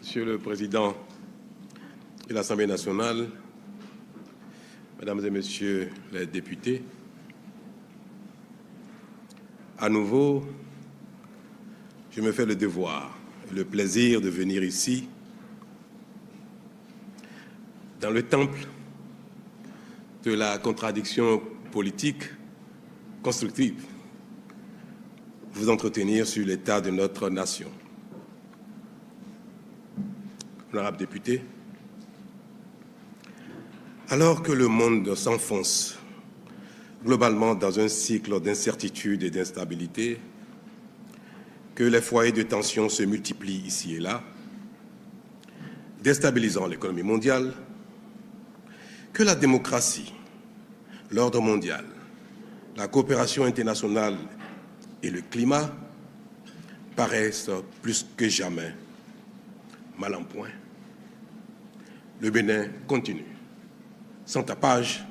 Monsieur le Président de l'Assemblée nationale, Mesdames et Messieurs les députés, à nouveau, je me fais le devoir et le plaisir de venir ici, dans le temple de la contradiction politique constructive, vous entretenir sur l'état de notre nation. Honorables députés, alors que le monde s'enfonce globalement dans un cycle d'incertitude et d'instabilité, que les foyers de tension se multiplient ici et là, déstabilisant l'économie mondiale, que la démocratie, l'ordre mondial, la coopération internationale et le climat paraissent plus que jamais mal en point, le Bénin continue, sans tapage,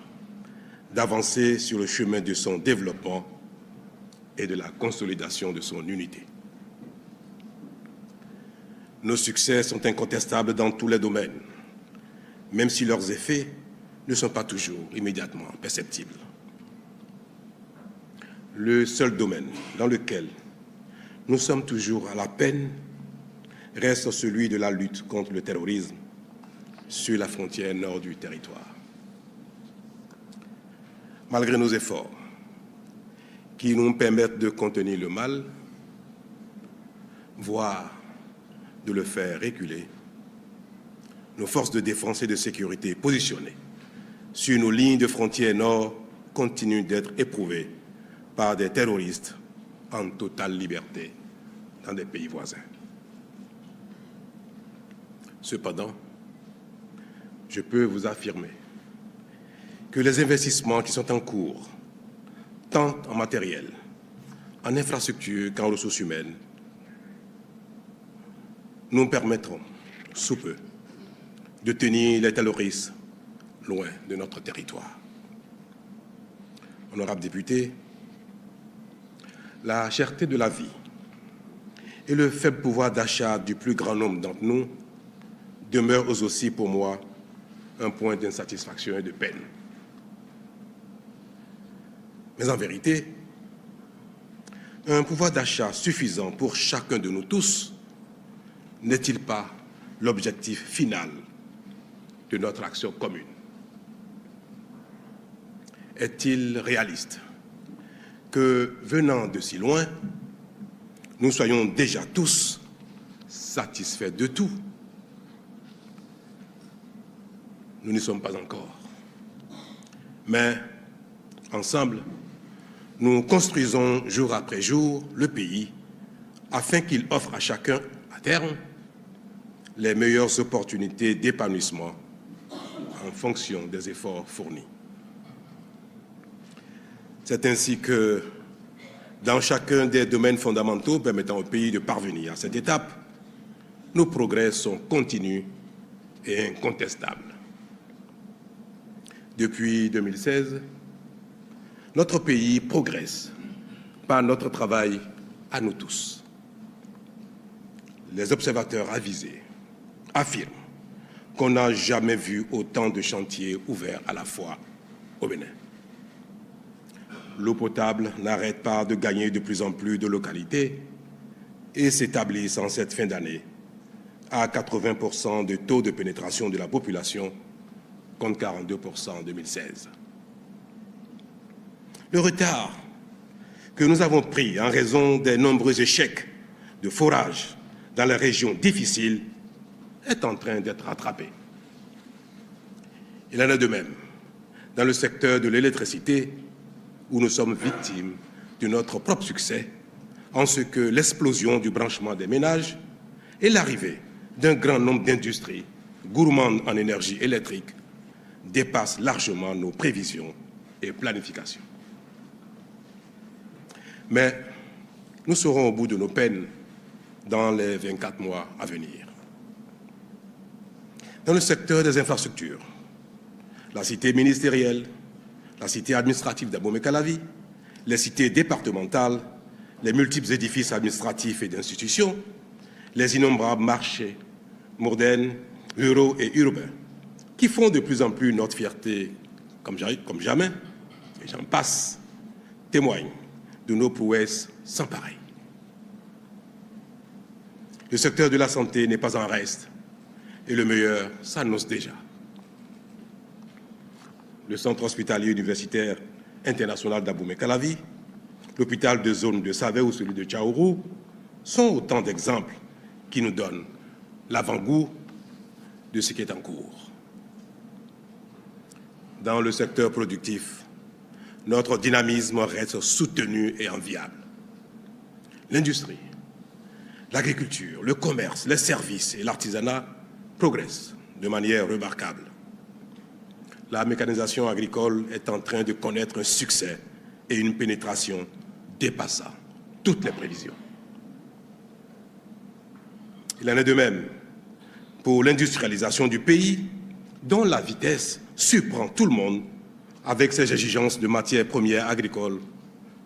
d'avancer sur le chemin de son développement et de la consolidation de son unité. Nos succès sont incontestables dans tous les domaines, même si leurs effets ne sont pas toujours immédiatement perceptibles. Le seul domaine dans lequel nous sommes toujours à la peine reste celui de la lutte contre le terrorisme sur la frontière nord du territoire. Malgré nos efforts qui nous permettent de contenir le mal, voire de le faire reculer, nos forces de défense et de sécurité positionnées sur nos lignes de frontière nord continuent d'être éprouvées par des terroristes en totale liberté dans des pays voisins. Cependant, je peux vous affirmer que les investissements qui sont en cours, tant en matériel, en infrastructure qu'en ressources humaines, nous permettront, sous peu, de tenir les terroristes loin de notre territoire. Honorables députés, la cherté de la vie et le faible pouvoir d'achat du plus grand nombre d'entre nous demeurent aussi pour moi un point d'insatisfaction et de peine. Mais en vérité, un pouvoir d'achat suffisant pour chacun de nous tous n'est-il pas l'objectif final de notre action commune? Est-il réaliste que, venant de si loin, nous soyons déjà tous satisfaits de tout? Nous n'y sommes pas encore. Mais, ensemble, nous construisons jour après jour le pays afin qu'il offre à chacun, à terme, les meilleures opportunités d'épanouissement en fonction des efforts fournis. C'est ainsi que, dans chacun des domaines fondamentaux permettant au pays de parvenir à cette étape, nos progrès sont continus et incontestables. Depuis 2016, notre pays progresse par notre travail à nous tous. Les observateurs avisés affirment qu'on n'a jamais vu autant de chantiers ouverts à la fois au Bénin. L'eau potable n'arrête pas de gagner de plus en plus de localités et s'établit en cette fin d'année à 80% de taux de pénétration de la population contre 42% en 2016. Le retard que nous avons pris en raison des nombreux échecs de forage dans les régions difficiles est en train d'être rattrapé. Il en est de même dans le secteur de l'électricité où nous sommes victimes de notre propre succès en ce que l'explosion du branchement des ménages et l'arrivée d'un grand nombre d'industries gourmandes en énergie électrique dépassent largement nos prévisions et planifications. Mais nous serons au bout de nos peines dans les 24 mois à venir. Dans le secteur des infrastructures, la cité ministérielle, la cité administrative d'Abomey-Calavi, les cités départementales, les multiples édifices administratifs et d'institutions, les innombrables marchés, modernes, ruraux et urbains, qui font de plus en plus notre fierté comme jamais, et j'en passe, témoignent de nos prouesses sans pareil. Le secteur de la santé n'est pas en reste, et le meilleur s'annonce déjà. Le centre hospitalier universitaire international d'Abomey-Calavi, l'hôpital de zone de Savé ou celui de Tchaourou sont autant d'exemples qui nous donnent l'avant-goût de ce qui est en cours. Dans le secteur productif, notre dynamisme reste soutenu et enviable. L'industrie, l'agriculture, le commerce, les services et l'artisanat progressent de manière remarquable. La mécanisation agricole est en train de connaître un succès et une pénétration dépassant toutes les prévisions. Il en est de même pour l'industrialisation du pays, dont la vitesse surprend tout le monde avec ses exigences de matières premières agricoles,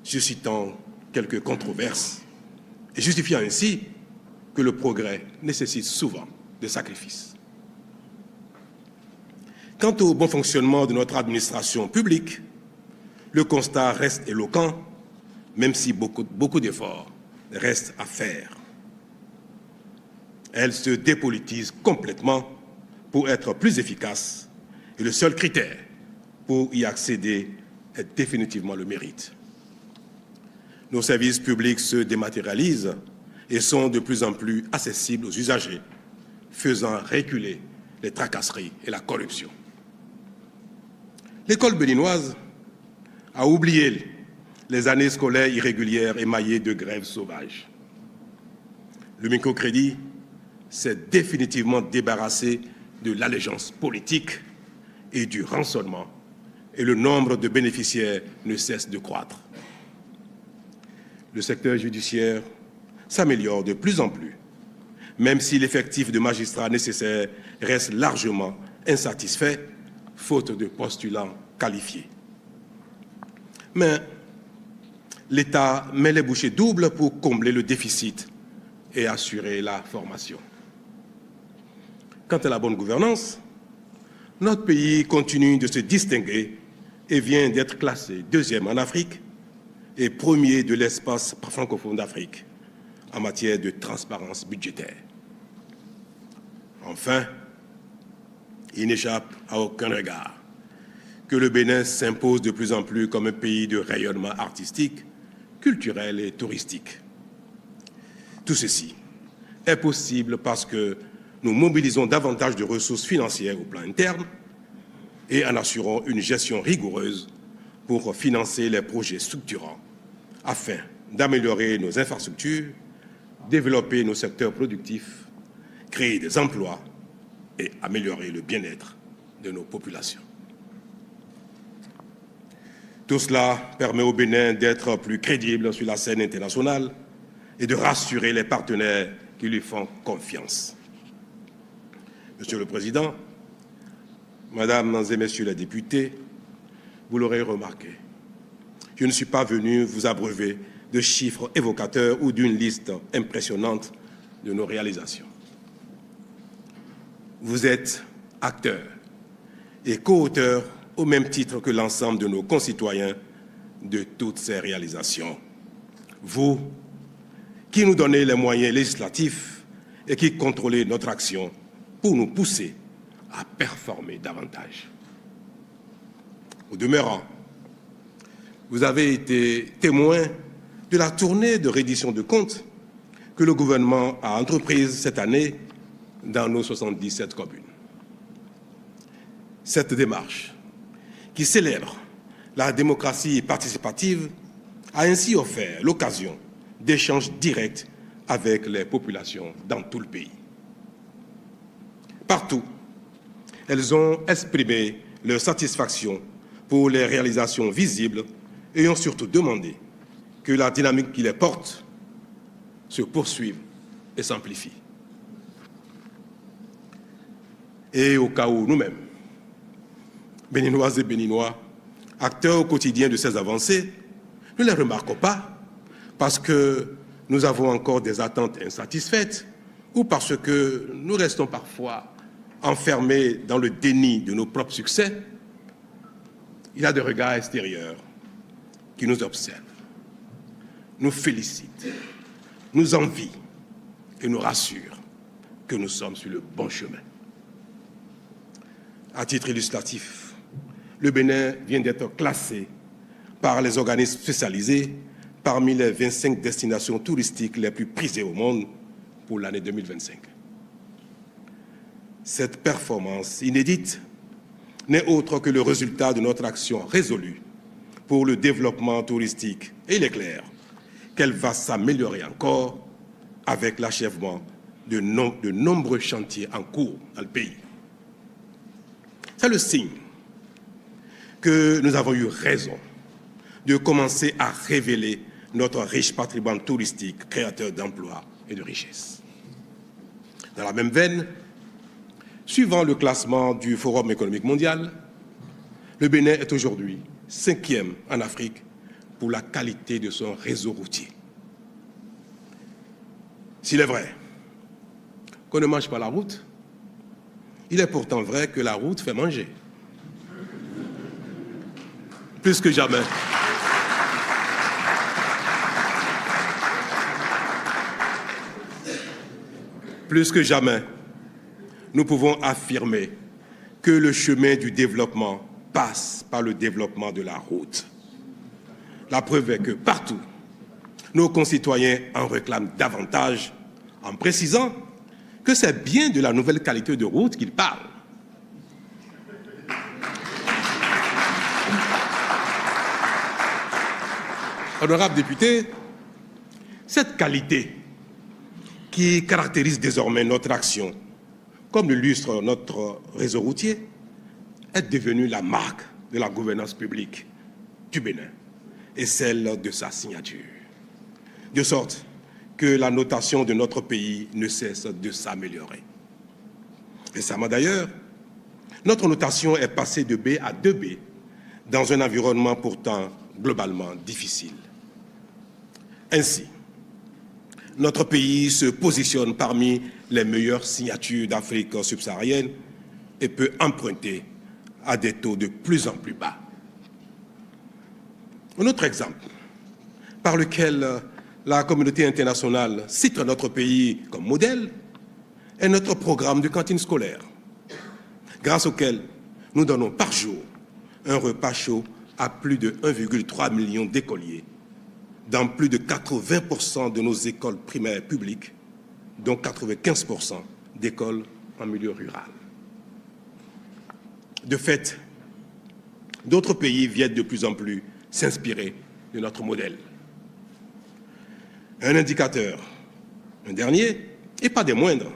suscitant quelques controverses et justifiant ainsi que le progrès nécessite souvent des sacrifices. Quant au bon fonctionnement de notre administration publique, le constat reste éloquent, même si beaucoup d'efforts restent à faire. Elle se dépolitise complètement pour être plus efficace et le seul critère pour y accéder est définitivement le mérite. Nos services publics se dématérialisent et sont de plus en plus accessibles aux usagers, faisant reculer les tracasseries et la corruption. L'école béninoise a oublié les années scolaires irrégulières émaillées de grèves sauvages. Le microcrédit s'est définitivement débarrassé de l'allégeance politique et du rançonnement, et le nombre de bénéficiaires ne cesse de croître. Le secteur judiciaire s'améliore de plus en plus, même si l'effectif de magistrats nécessaire reste largement insatisfait, faute de postulants qualifiés. Mais l'État met les bouchées doubles pour combler le déficit et assurer la formation. Quant à la bonne gouvernance, notre pays continue de se distinguer et vient d'être classé deuxième en Afrique et premier de l'espace francophone d'Afrique en matière de transparence budgétaire. Enfin, il n'échappe à aucun regard que le Bénin s'impose de plus en plus comme un pays de rayonnement artistique, culturel et touristique. Tout ceci est possible parce que nous mobilisons davantage de ressources financières au plan interne et en assurant une gestion rigoureuse pour financer les projets structurants afin d'améliorer nos infrastructures, développer nos secteurs productifs, créer des emplois et améliorer le bien-être de nos populations. Tout cela permet au Bénin d'être plus crédible sur la scène internationale et de rassurer les partenaires qui lui font confiance. Monsieur le Président, Mesdames et Messieurs les députés, vous l'aurez remarqué, je ne suis pas venu vous abreuver de chiffres évocateurs ou d'une liste impressionnante de nos réalisations. Vous êtes acteurs et co-auteurs au même titre que l'ensemble de nos concitoyens de toutes ces réalisations. Vous, qui nous donnez les moyens législatifs et qui contrôlez notre action pour nous pousser à performer davantage. Au demeurant, vous avez été témoin de la tournée de reddition de comptes que le gouvernement a entreprise cette année dans nos 77 communes. Cette démarche, qui célèbre la démocratie participative, a ainsi offert l'occasion d'échanges directs avec les populations dans tout le pays. Partout, elles ont exprimé leur satisfaction pour les réalisations visibles et ont surtout demandé que la dynamique qui les porte se poursuive et s'amplifie. Et au cas où nous-mêmes, Béninoises et Béninois, acteurs au quotidien de ces avancées, ne les remarquons pas parce que nous avons encore des attentes insatisfaites ou parce que nous restons parfois enfermés dans le déni de nos propres succès, il y a des regards extérieurs qui nous observent, nous félicitent, nous envient et nous rassurent que nous sommes sur le bon chemin. À titre illustratif, le Bénin vient d'être classé par les organismes spécialisés parmi les 25 destinations touristiques les plus prisées au monde pour l'année 2025. Cette performance inédite n'est autre que le résultat de notre action résolue pour le développement touristique. Et il est clair qu'elle va s'améliorer encore avec l'achèvement de nombreux chantiers en cours dans le pays. C'est le signe que nous avons eu raison de commencer à révéler notre riche patrimoine touristique, créateur d'emplois et de richesses. Dans la même veine, suivant le classement du Forum économique mondial, le Bénin est aujourd'hui 5e en Afrique pour la qualité de son réseau routier. S'il est vrai qu'on ne mange pas la route, il est pourtant vrai que la route fait manger. Plus que jamais. Plus que jamais, nous pouvons affirmer que le chemin du développement passe par le développement de la route. La preuve est que partout, nos concitoyens en réclament davantage en précisant que c'est bien de la nouvelle qualité de route qu'ils parlent. Honorables députés, cette qualité qui caractérise désormais notre action, comme l'illustre notre réseau routier, est devenue la marque de la gouvernance publique du Bénin et celle de sa signature. De sorte que la notation de notre pays ne cesse de s'améliorer. Récemment d'ailleurs, notre notation est passée de B à 2B dans un environnement pourtant globalement difficile. Ainsi, notre pays se positionne parmi les meilleures signatures d'Afrique subsaharienne et peut emprunter à des taux de plus en plus bas. Un autre exemple par lequel la communauté internationale cite notre pays comme modèle est notre programme de cantine scolaire, grâce auquel nous donnons par jour un repas chaud à plus de 1,3 million d'écoliers dans plus de 80% de nos écoles primaires publiques, dont 95% d'écoles en milieu rural. De fait, d'autres pays viennent de plus en plus s'inspirer de notre modèle. Un indicateur, un dernier, et pas des moindres.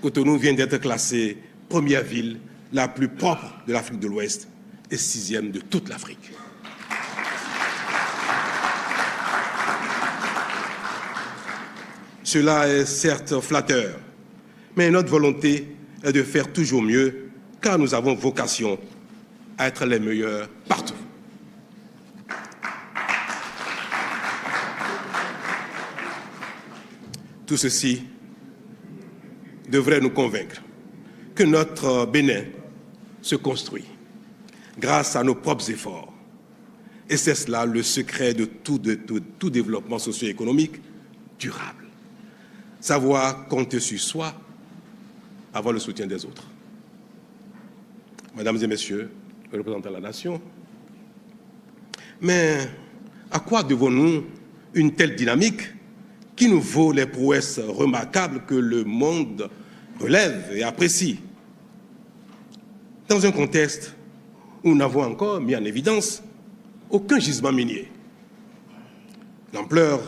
Cotonou vient d'être classée première ville la plus propre de l'Afrique de l'Ouest et 6e de toute l'Afrique. Cela est certes flatteur, mais notre volonté est de faire toujours mieux, car nous avons vocation à être les meilleurs partout. Tout ceci devrait nous convaincre que notre Bénin se construit grâce à nos propres efforts. Et c'est cela le secret de tout développement socio-économique durable. Savoir compter sur soi, avoir le soutien des autres. Mesdames et messieurs, les représentants de la nation, mais à quoi devons-nous une telle dynamique qui nous vaut les prouesses remarquables que le monde relève et apprécie, dans un contexte où nous n'avons encore mis en évidence aucun gisement minier? L'ampleur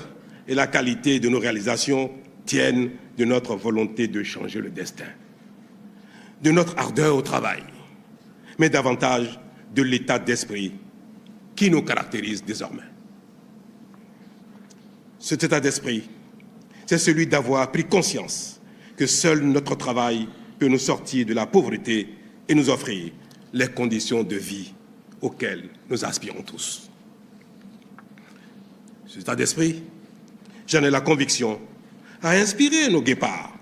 et la qualité de nos réalisations tiennent de notre volonté de changer le destin, de notre ardeur au travail, mais davantage de l'état d'esprit qui nous caractérise désormais. Cet état d'esprit, c'est celui d'avoir pris conscience que seul notre travail peut nous sortir de la pauvreté et nous offrir les conditions de vie auxquelles nous aspirons tous. Cet état d'esprit, j'en ai la conviction, a inspiré nos guépards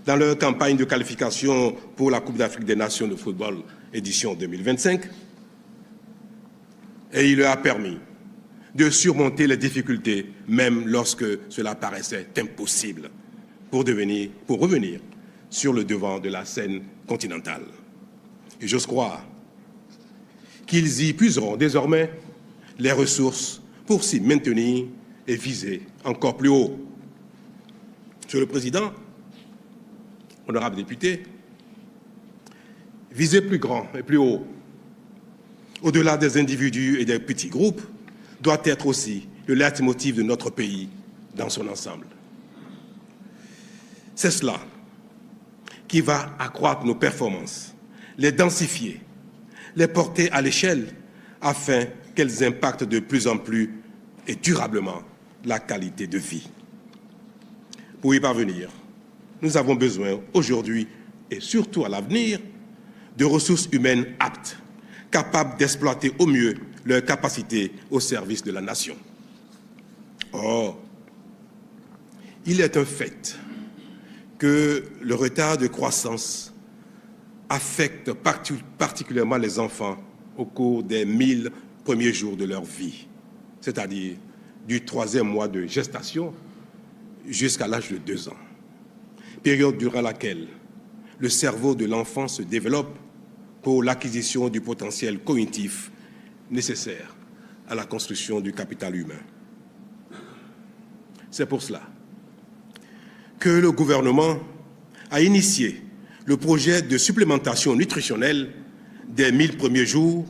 dans leur campagne de qualification pour la Coupe d'Afrique des Nations de football édition 2025. Et il leur a permis de surmonter les difficultés, même lorsque cela paraissait impossible, pour revenir sur le devant de la scène continentale. Et j'ose croire qu'ils y puiseront désormais les ressources pour s'y maintenir et viser encore plus haut. Monsieur le Président, honorables députés, viser plus grand et plus haut, au-delà des individus et des petits groupes, doit être aussi le leitmotiv de notre pays dans son ensemble. C'est cela qui va accroître nos performances, les densifier, les porter à l'échelle afin qu'elles impactent de plus en plus et durablement la qualité de vie. Pour y parvenir, nous avons besoin aujourd'hui et surtout à l'avenir de ressources humaines aptes, capables d'exploiter au mieux leurs capacités au service de la nation. Or, il est un fait que le retard de croissance affecte particulièrement les enfants au cours des 1000 premiers jours de leur vie, c'est-à-dire du 3e mois de gestation jusqu'à l'âge de 2 ans, période durant laquelle le cerveau de l'enfant se développe pour l'acquisition du potentiel cognitif nécessaire à la construction du capital humain. C'est pour cela que le gouvernement a initié le projet de supplémentation nutritionnelle des 1000 premiers jours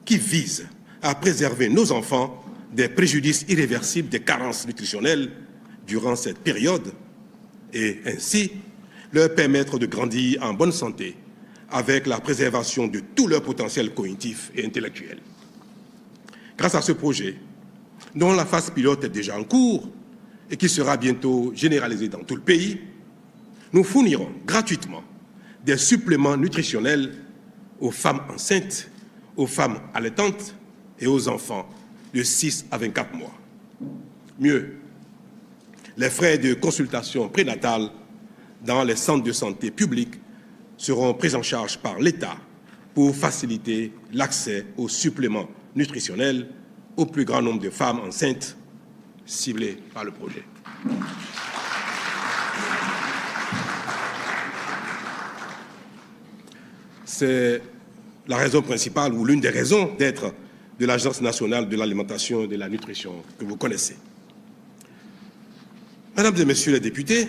qui vise à préserver nos enfants des préjudices irréversibles des carences nutritionnelles durant cette période et ainsi leur permettre de grandir en bonne santé avec la préservation de tout leur potentiel cognitif et intellectuel. Grâce à ce projet, dont la phase pilote est déjà en cours et qui sera bientôt généralisée dans tout le pays, nous fournirons gratuitement des suppléments nutritionnels aux femmes enceintes, aux femmes allaitantes et aux enfants de 6 à 24 mois. Mieux, les frais de consultation prénatale dans les centres de santé publics seront pris en charge par l'État pour faciliter l'accès aux suppléments nutritionnels au plus grand nombre de femmes enceintes ciblées par le projet. C'est la raison principale ou l'une des raisons d'être de l'Agence nationale de l'alimentation et de la nutrition que vous connaissez. Mesdames et Messieurs les députés,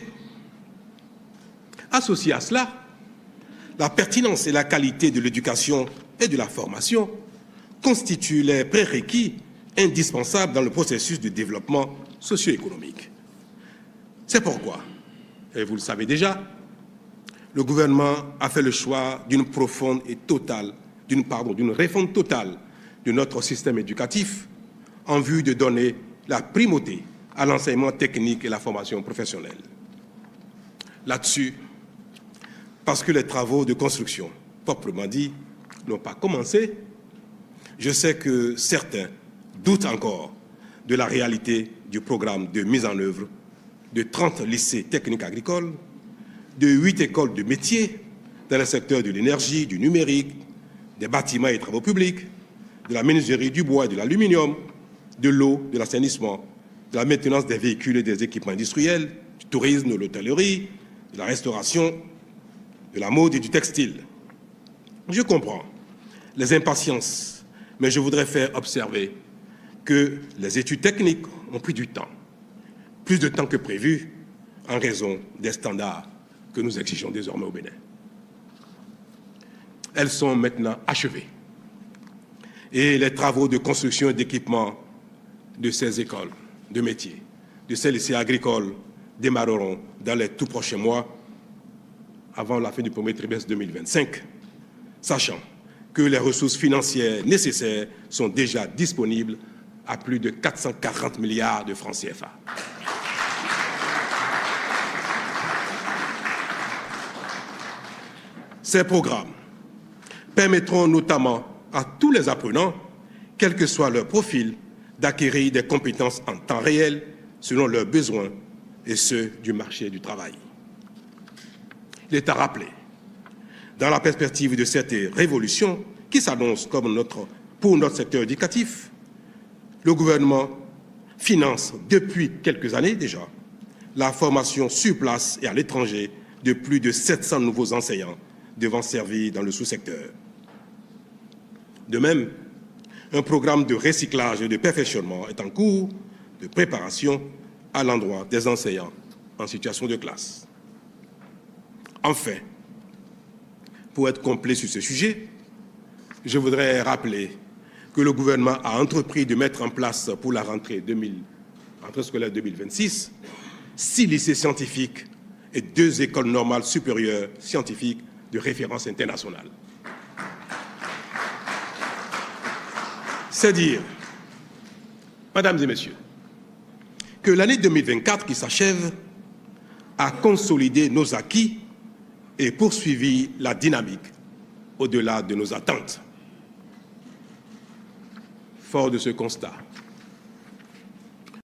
associé à cela, la pertinence et la qualité de l'éducation et de la formation constituent les prérequis indispensables dans le processus de développement socio-économique. C'est pourquoi, et vous le savez déjà, le gouvernement a fait le choix d'une réforme totale de notre système éducatif en vue de donner la primauté à l'enseignement technique et la formation professionnelle. Là-dessus, parce que les travaux de construction, proprement dit, n'ont pas commencé, je sais que certains doutent encore de la réalité du programme de mise en œuvre de 30 lycées techniques agricoles, de 8 écoles de métiers dans le secteur de l'énergie, du numérique, des bâtiments et travaux publics, de la menuiserie, du bois et de l'aluminium, de l'eau, de l'assainissement, de la maintenance des véhicules et des équipements industriels, du tourisme, de l'hôtellerie, de la restauration, de la mode et du textile. Je comprends les impatiences, mais je voudrais faire observer que les études techniques ont pris du temps, plus de temps que prévu, en raison des standards que nous exigeons désormais au Bénin. Elles sont maintenant achevées. Et les travaux de construction et d'équipement de ces écoles de métiers, de ces lycées agricoles, démarreront dans les tout prochains mois, avant la fin du premier trimestre 2025, sachant que les ressources financières nécessaires sont déjà disponibles à plus de 440 milliards de francs CFA. Ces programmes permettront notamment à tous les apprenants, quel que soit leur profil, d'acquérir des compétences en temps réel selon leurs besoins et ceux du marché du travail. Il est à rappeler, dans la perspective de cette révolution qui s'annonce comme pour notre secteur éducatif, le gouvernement finance depuis quelques années déjà la formation sur place et à l'étranger de plus de 700 nouveaux enseignants devant servir dans le sous-secteur. De même, un programme de recyclage et de perfectionnement est en cours de préparation à l'endroit des enseignants en situation de classe. Enfin, pour être complet sur ce sujet, je voudrais rappeler que le gouvernement a entrepris de mettre en place pour la rentrée scolaire 2026 6 lycées scientifiques et 2 écoles normales supérieures scientifiques de référence internationale. C'est dire, mesdames et messieurs, que l'année 2024 qui s'achève a consolidé nos acquis et poursuivi la dynamique au-delà de nos attentes. Fort de ce constat,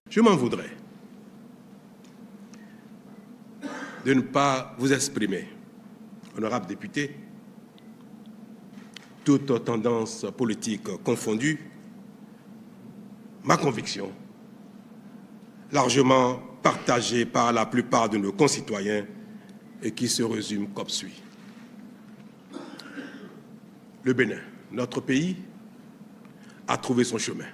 je m'en voudrais de ne pas vous exprimer, honorables députés, toutes tendances politiques confondues, ma conviction, largement partagée par la plupart de nos concitoyens et qui se résume comme suit. Le Bénin, notre pays, a trouvé son chemin.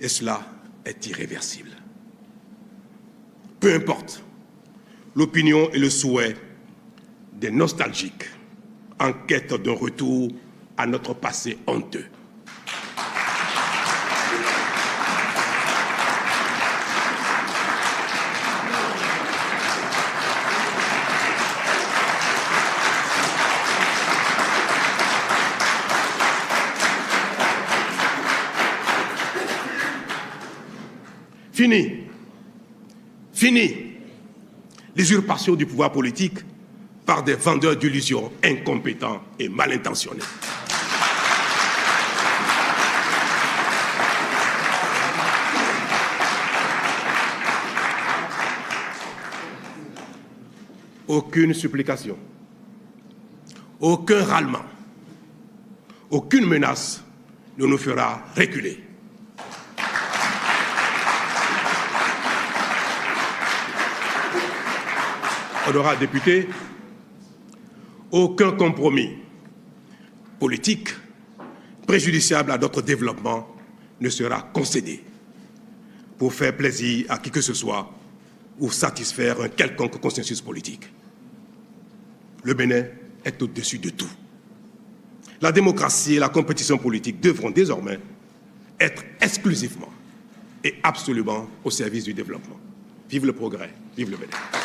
Et cela est irréversible. Peu importe l'opinion et le souhait des nostalgiques en quête d'un retour à notre passé honteux. Fini l'usurpation du pouvoir politique par des vendeurs d'illusions incompétents et mal intentionnés. Aucune supplication, aucun râlement, aucune menace ne nous fera reculer. Honorables députés, aucun compromis politique préjudiciable à notre développement ne sera concédé pour faire plaisir à qui que ce soit ou satisfaire un quelconque consensus politique. Le Bénin est au-dessus de tout. La démocratie et la compétition politique devront désormais être exclusivement et absolument au service du développement. Vive le progrès, vive le Bénin.